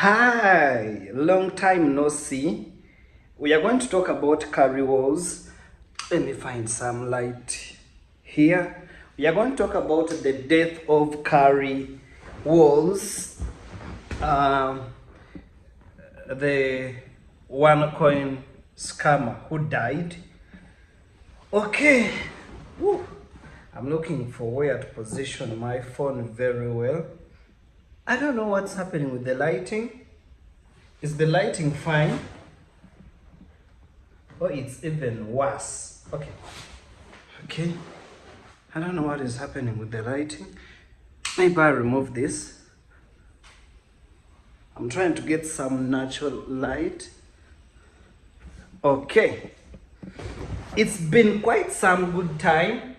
Hi, long time no see. We are going to talk about Kari Wahlroos. Let me find some light here. We are going to talk about the death of Kari Wahlroos, the OneCoin scammer who died. Okay, woo. I'm looking for where to position my phone very well. I don't know what's happening with the lighting. Is the lighting fine? Or it's even worse? Okay. I don't know what is happening with the lighting. Maybe I remove this. I'm trying to get some natural light. Okay. It's been quite some good time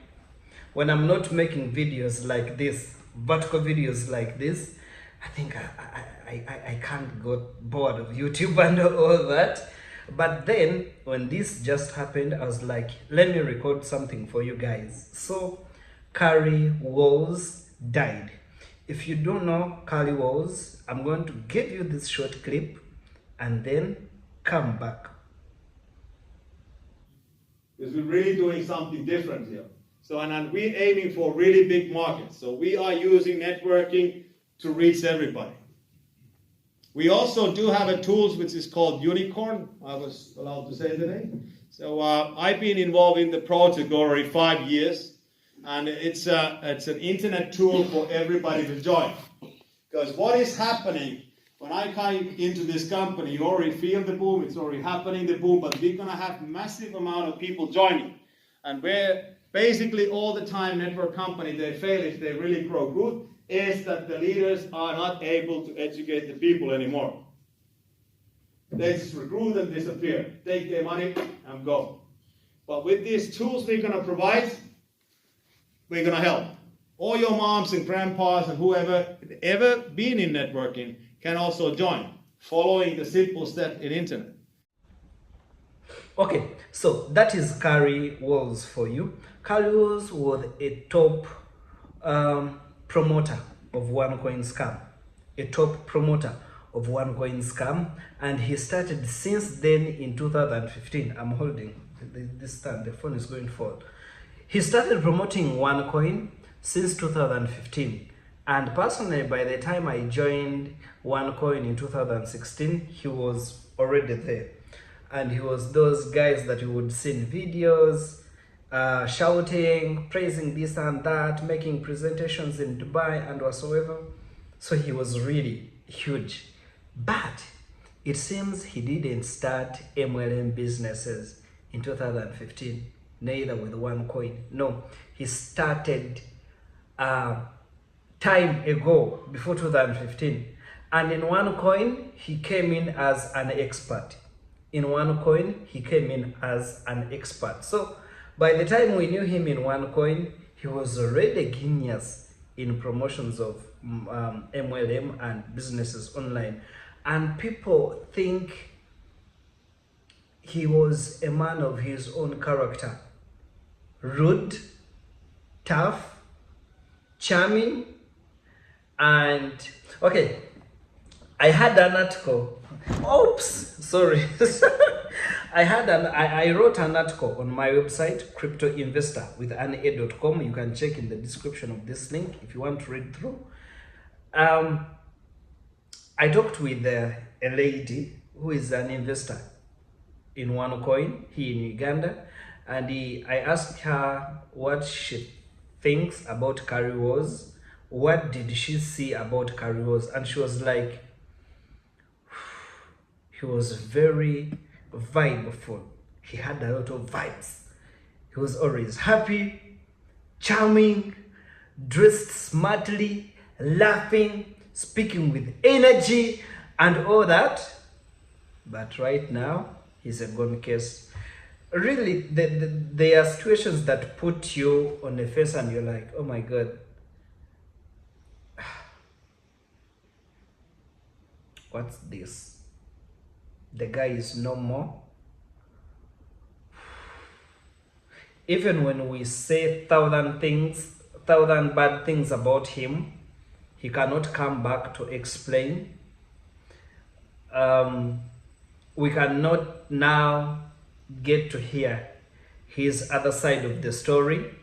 when I'm not making videos like this, vertical videos like this. I think I can't get bored of YouTube and all that. But then when this just happened, I was like, let me record something for you guys. So Kari Wahlroos died. If you don't know Kari Wahlroos, I'm going to give you this short clip and then come back. Because we're really doing something different here. So, and we're aiming for really big markets. So we are using networking to reach everybody. We also do have a tool which is called Unicorn. I was allowed to say the name. So I've been involved in the project already 5 years, and it's an internet tool for everybody to join. Because what is happening when I come into this company, you already feel the boom. It's already happening, the boom. But we're gonna have massive amount of people joining, and where basically all the time network company they fail if they really grow good is that the leaders are not able to educate the people anymore. They just recruit and disappear, take their money and go. But with these tools we're going to provide, we're going to help. All your moms and grandpas and whoever ever been in networking can also join, following the simple step in internet. Okay, so that is Kari Wahlroos for you. Kari Wahlroos was a top promoter of OneCoin scam, and he started since then in 2015. I'm holding this stand, the phone is going to fall. He started promoting OneCoin since 2015, and personally by the time I joined OneCoin in 2016, he was already there, and he was those guys that you would see in videos, shouting, praising this and that, making presentations in Dubai and whatsoever. So he was really huge. But it seems he didn't start MLM businesses in 2015, neither with OneCoin. No, he started time ago, before 2015. And in OneCoin, he came in as an expert. So by the time we knew him in OneCoin, he was already a genius in promotions of MLM and businesses online. And people think he was a man of his own character. Rude, tough, charming, and okay, I had an article. Oops, sorry. I wrote an article on my website, cryptoinvestor.com. You can check in the description of this link if you want to read through. I talked with a lady who is an investor in OneCoin here in Uganda, and I asked her what she thinks about Kari Wahlroos. What did she see about Kari Wahlroos? And she was like, he was very vibeful. He had a lot of vibes. He was always happy, charming, dressed smartly, laughing, speaking with energy and all that. But right now, he's a gone case. Really, there are situations that put you on the face and you're like, oh my God. What's this? The guy is no more. Even when we say thousand bad things about him, he cannot come back to explain. we cannot now get to hear his other side of the story.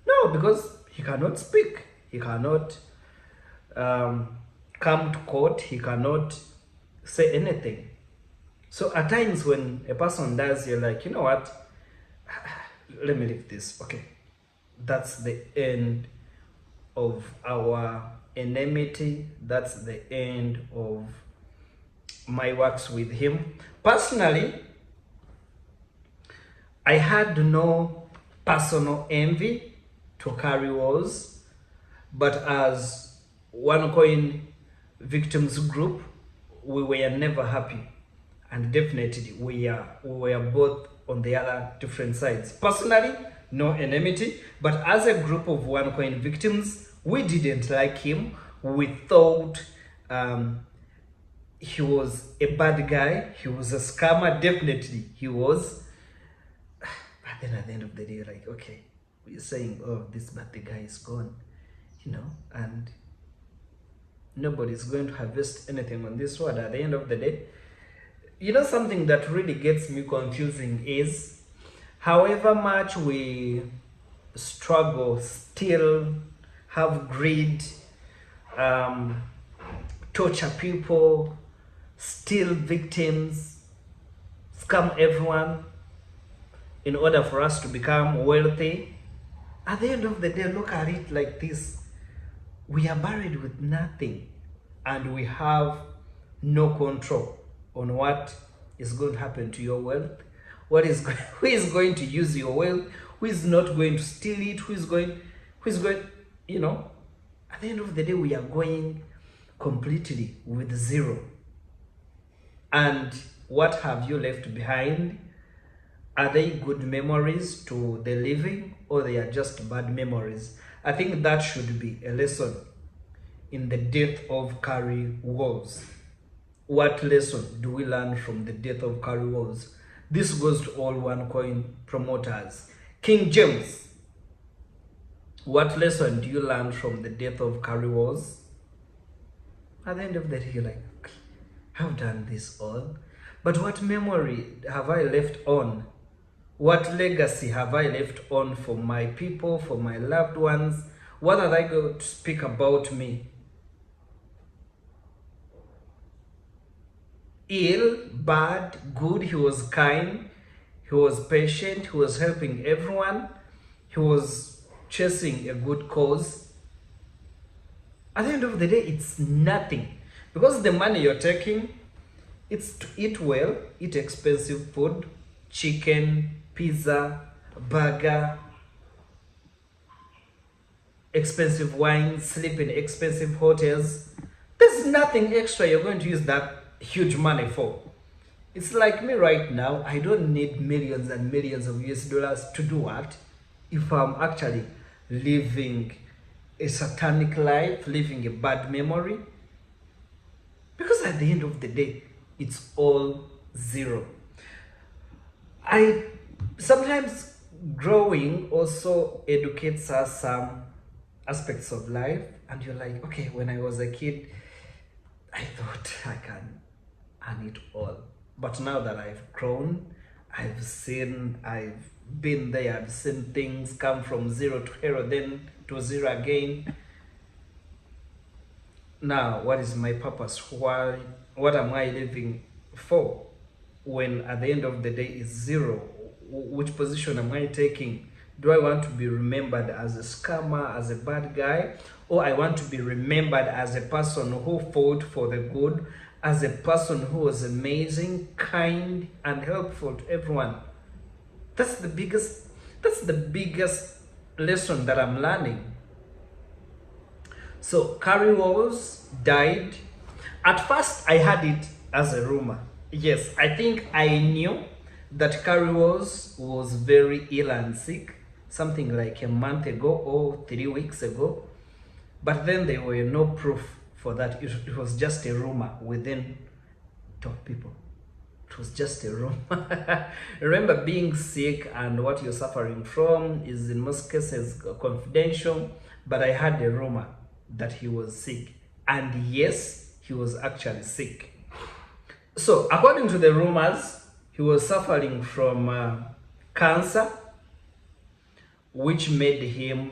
No, because he cannot speak. He cannot come to court. He cannot say anything. So at times when a person does, you're like, you know what? Let me leave this. Okay. That's the end of our enmity. That's the end of my works with him. Personally, I had no personal envy to Kari Wahlroos, but as OneCoin victims group, we were never happy, and definitely we were both on the other different sides. Personally, no enmity, but as a group of OneCoin victims, we didn't like him. We thought he was a bad guy. He was a scammer. Definitely he was. But then at the end of the day, like, okay, we're saying, oh, this bad guy is gone, you know, and nobody's going to harvest anything on this world at the end of the day. You know, something that really gets me confusing is, however much we struggle, still have greed, torture people, steal victims, scam everyone in order for us to become wealthy. At the end of the day, look at it like this. We are buried with nothing, and we have no control on what is going to happen to your wealth. Who is going to use your wealth? Who is not going to steal it? Who is going, you know, at the end of the day, we are going completely with zero. And what have you left behind? Are they good memories to the living, or they are just bad memories? I think that should be a lesson in the death of Kari Wahlroos. What lesson do we learn from the death of Kari Wahlroos? This goes to all OneCoin promoters. King James, what lesson do you learn from the death of Kari Wahlroos? At the end of the day, you're like, okay, I've done this all, but what memory have I left on? What legacy have I left on for my people, for my loved ones? What are they going to speak about me? Ill, bad, good, he was kind, he was patient, he was helping everyone, he was chasing a good cause. At the end of the day, it's nothing, because the money you're taking, it's to eat well, eat expensive food, chicken, pizza, burger, expensive wine, sleep in expensive hotels. There's nothing extra you're going to use that huge money for. It's like me right now. I don't need millions and millions of US dollars to do what? If I'm actually living a satanic life, living a bad memory. Because at the end of the day, it's all zero. Sometimes growing also educates us some aspects of life, and you're like, okay, when I was a kid, I thought I can earn it all. But now that I've grown, I've been there, I've seen things come from zero to hero, then to zero again. Now, what is my purpose? What am I living for? When at the end of the day is zero, which position am I taking? Do I want to be remembered as a scammer, as a bad guy? Or I want to be remembered as a person who fought for the good, as a person who was amazing, kind, and helpful to everyone? That's the biggest lesson that I'm learning. So Kari Wahlroos died. At first, I had it as a rumor. Yes, I think I knew that Kari Wahlroos was very ill and sick, something like a month ago or 3 weeks ago. But then there were no proof for that. It was just a rumor within top people. It was just a rumor. Remember, being sick and what you're suffering from is in most cases confidential, but I had a rumor that he was sick. And yes, he was actually sick. So, according to the rumors, he was suffering from cancer, which made him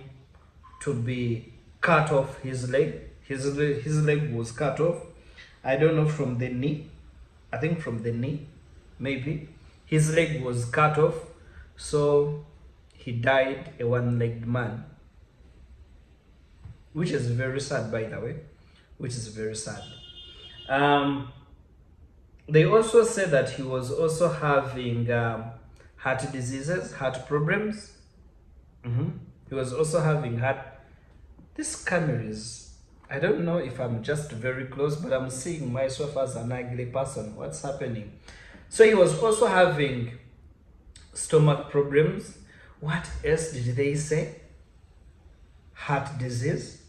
to be cut off his leg. His leg was cut off. I don't know, from the knee. I think from the knee, maybe. His leg was cut off. So he died a one-legged man. Which is very sad, by the way. Which is very sad. They also said that he was also having heart diseases, heart problems. He was also having heart. This camera is, I don't know if I'm just very close, but I'm seeing myself as an ugly person. What's happening? So he was also having stomach problems. What else did they say? Heart disease.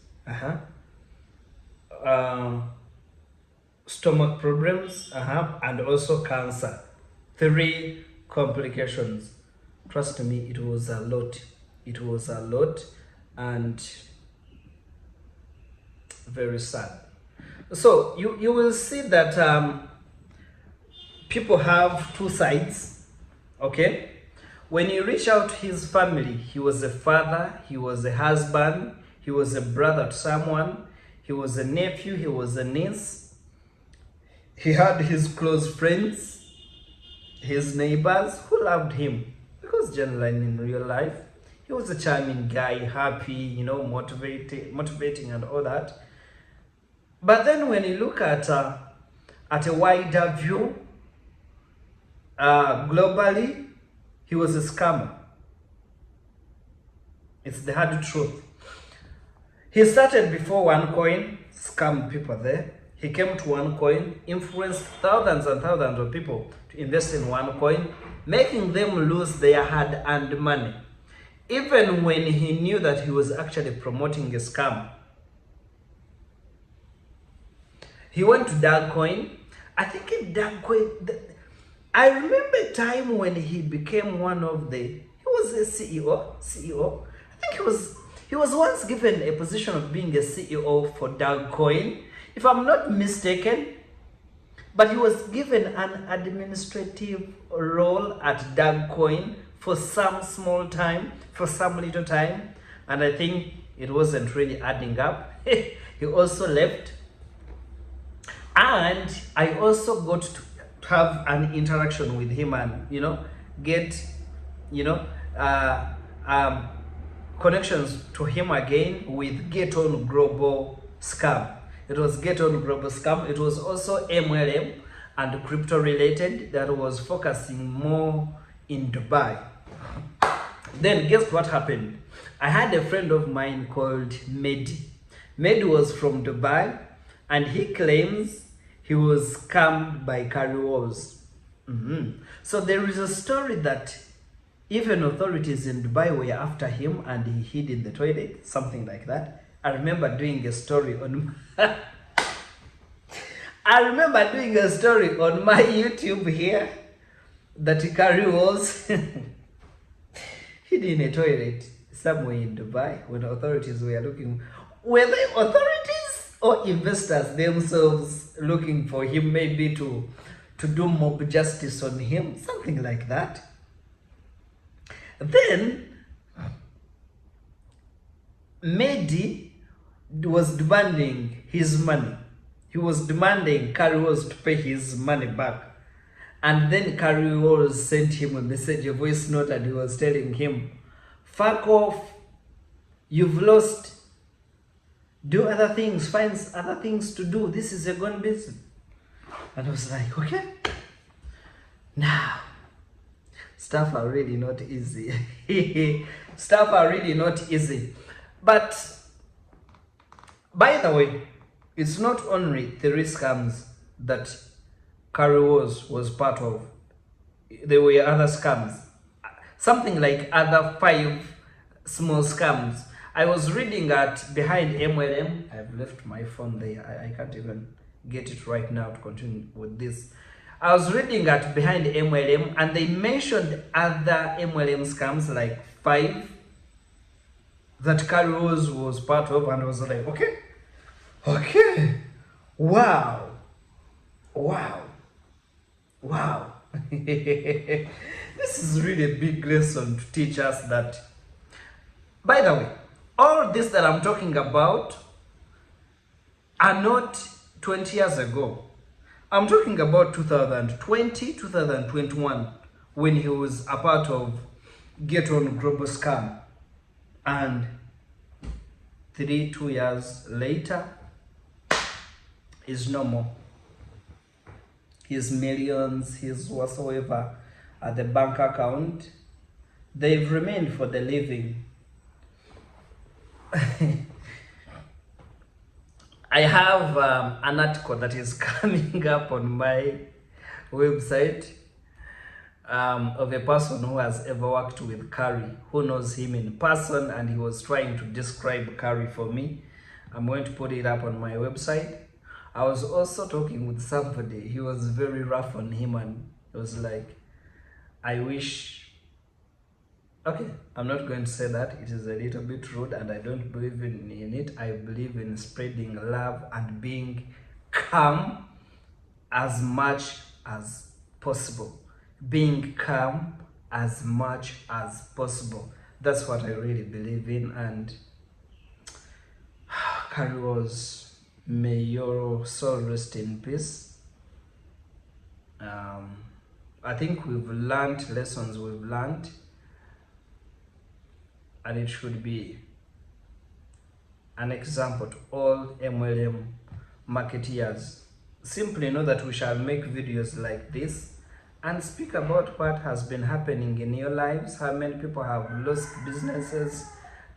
Stomach problems. And also cancer. 3 complications. Trust me, it was a lot. It was a lot, and very sad. So you will see that people have 2 sides. Okay, when you reach out to his family, he was a father, he was a husband, he was a brother to someone, he was a nephew, he was a niece. He had his close friends, his neighbors who loved him, because generally in real life he was a charming guy, happy, you know, motivating and all that. But then when you look at a wider view, globally, he was a scammer. It's the hard truth. He started before OneCoin, scammed people there. He came to OneCoin, influenced thousands and thousands of people to invest in OneCoin, making them lose their hard-earned money. Even when he knew that he was actually promoting a scam. He went to Darkcoin. I think in Darkcoin, I remember a time when he became one of the, he was a CEO. I think he was once given a position of being a CEO for Darkcoin, if I'm not mistaken. But he was given an administrative role at Darkcoin for some small time, for some little time, and I think it wasn't really adding up. He also left, and I also got to have an interaction with him and, you know, get, you know, connections to him again with Get On Global Scam. It was Get On Global Scam. It was also MLM and crypto related that was focusing more in Dubai. Then guess what happened? I had a friend of mine called Mehdi. Mehdi was from Dubai, and he claims he was scammed by Kari Wahlroos. So there is a story that even authorities in Dubai were after him and he hid in the toilet, something like that. I remember doing a story on my YouTube here that Kari was hid in a toilet somewhere in Dubai when authorities were looking. Were they authorities or investors themselves looking for him, maybe to do mob justice on him, something like that? Then Mehdi was demanding his money. He was demanding Kari Wahlroos to pay his money back. And then Kari Wahlroos sent him a message, a voice note, and he was telling him, fuck off, you've lost, do other things, find other things to do, this is a gone business. And I was like, okay, now, stuff are really not easy. Stuff are really not easy. But, by the way, it's not only 3 scams that Kari Wahlroos was part of. There were other scams. Something like other 5 small scams. I was reading at Behind MLM. I've left my phone there. I can't even get it right now to continue with this. I was reading at Behind MLM, and they mentioned other MLM scams, like 5 that Kari Wahlroos was part of, and I was like, okay, wow. Wow. This is really a big lesson to teach us that. By the way, all this that I'm talking about are not 20 years ago. I'm talking about 2020, 2021, when he was a part of Get On Global Scam. And 2 years later, is no more. His millions, his whatsoever at the bank account, they've remained for the living. I have an article that is coming up on my website of a person who has ever worked with Kari, who knows him in person, and he was trying to describe Kari for me. I'm going to put it up on my website. I was also talking with somebody. He was very rough on him, and it was like, I wish... Okay, I'm not going to say that. It is a little bit rude, and I don't believe in it. I believe in spreading love and being calm as much as possible. Being calm as much as possible. That's what I really believe in. And Kari Wahlroos, may your soul rest in peace. I think we've learned lessons we've learned, and it should be an example to all MLM marketeers. Simply know that we shall make videos like this and speak about what has been happening in your lives, how many people have lost businesses,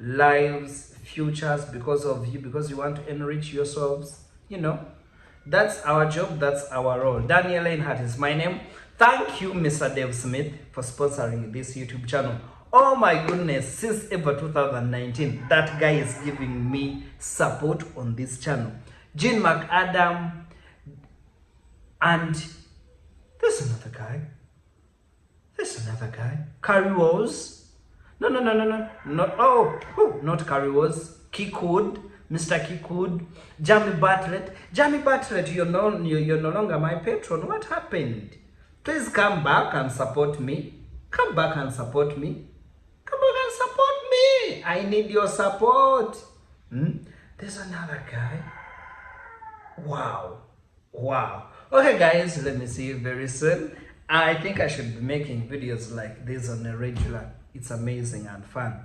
lives, futures because of you, because you want to enrich yourselves. You know, that's our job, that's our role. Daniel Einhardt is my name. Thank you, Mr. Dave Smith, for sponsoring this YouTube channel. Oh my goodness, since ever 2019, that guy is giving me support on this channel. Jean McAdam, and there's another guy. Kari Wahlroos. No. Not Kari Wahlroos. Kickwood, Mr. Kickwood, Jamie Bartlett. Jamie Bartlett, you're no longer my patron. What happened? Please come back and support me. Come back and support me. I need your support. There's another guy. Wow. Okay guys, let me see you very soon. I think I should be making videos like this on a regular. It's amazing and fun.